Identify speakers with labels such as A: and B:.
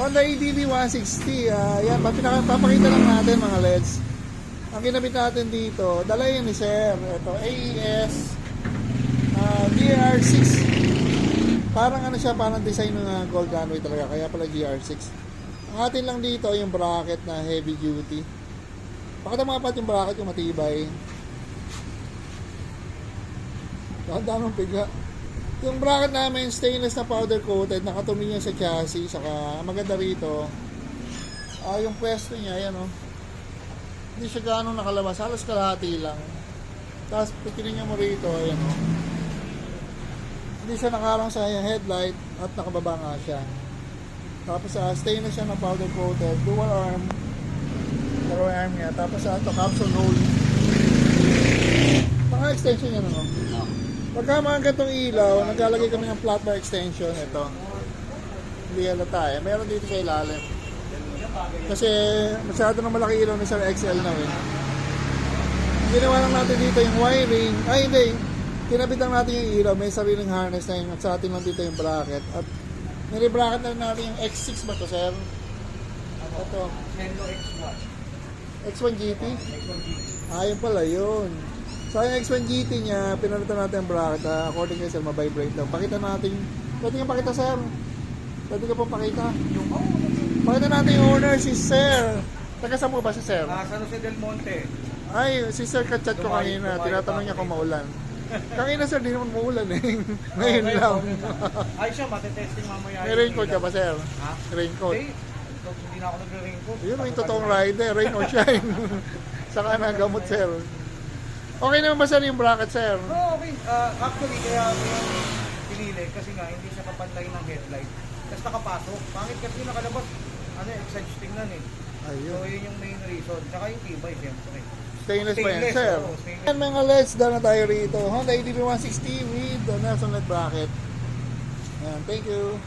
A: Honda ADV 160. Yan, papakita lang natin mga LEDs. Ang kinabit natin dito, dala yun ni Sir. Ito, AES GR6. Parang ano siya, parang design ng gold runway talaga. Kaya pala GR6. Ang atin lang dito, yung bracket na heavy duty. Pakita mga pat yung bracket, yung matibay. Tanda ng piga. Yung bracket namin, stainless na powder coated, nakatumi niya sa chassis. Saka maganda rito, yung pwesto niya, yan o. Hindi siya ganong nakalabas, halos kalahati lang. Tapos pikirin mo rito, ayan o. Hindi siya nakarang sa headlight at nakababa nga siya. Tapos stainless siya na powder coated, dual arm niya. Tapos ito capsule hole. Mga extension yan ano. Pagka mga gantong ilaw, naglalagay kami ng flat bar extension. Ito. Hindi halata eh. Meron dito sa ilalim. Kasi masyado na malaki ilaw ni Sir XL na eh. Ginawa lang natin dito yung wiring. Ay hindi. Kinabit lang natin yung ilaw. May sariling harness na yun. At sa atin lang dito yung bracket. At nire-bracket na rin natin yung X6 ba to, Sir? Ito. X1 GT? Ayun pala yun. So yung X1 GT niya, pinalitan natin ang bracket. According kay Sir, ma-vibrate daw. Pakita natin. Pwede nga pakita, Sir. Pwede ka pong pakita. Pakita natin yung owner, si Sir. Taga saan mo ba si Sir?
B: San Jose del Monte.
A: Ay, si Sir kachat ko kanina. Tinatanong niya kung maulan. Kanina, Sir, di naman maulan eh. Ngayon lang.
B: Ay siya, matetesting mamaya.
A: May raincoat ka ba, Sir?
B: Ha?
A: Raincoat.
B: Hindi na ako nagre-raincoat.
A: Yun yung totoong rider, rain or shine. Saka nagamot, Sir. Okay naman ba, Sir, yung bracket, Sir?
B: No, okay. Actually, kaya ako yung pinili kasi nga hindi siya kapantay ng headlight. Tapos nakapasok. Pangit kasi nakalabas. Ano, exage tingnan eh.
A: Ayun.
B: So, yun yung main reason. Tsaka yung tibay, siyempre.
A: Stainless pa yan,
B: Stainless,
A: Sir.
B: oo, stainless.
A: Yan mga LEDs, dahil na tayo rito. Honda ADV 160 with the Nelson LED bracket. Yan, thank you.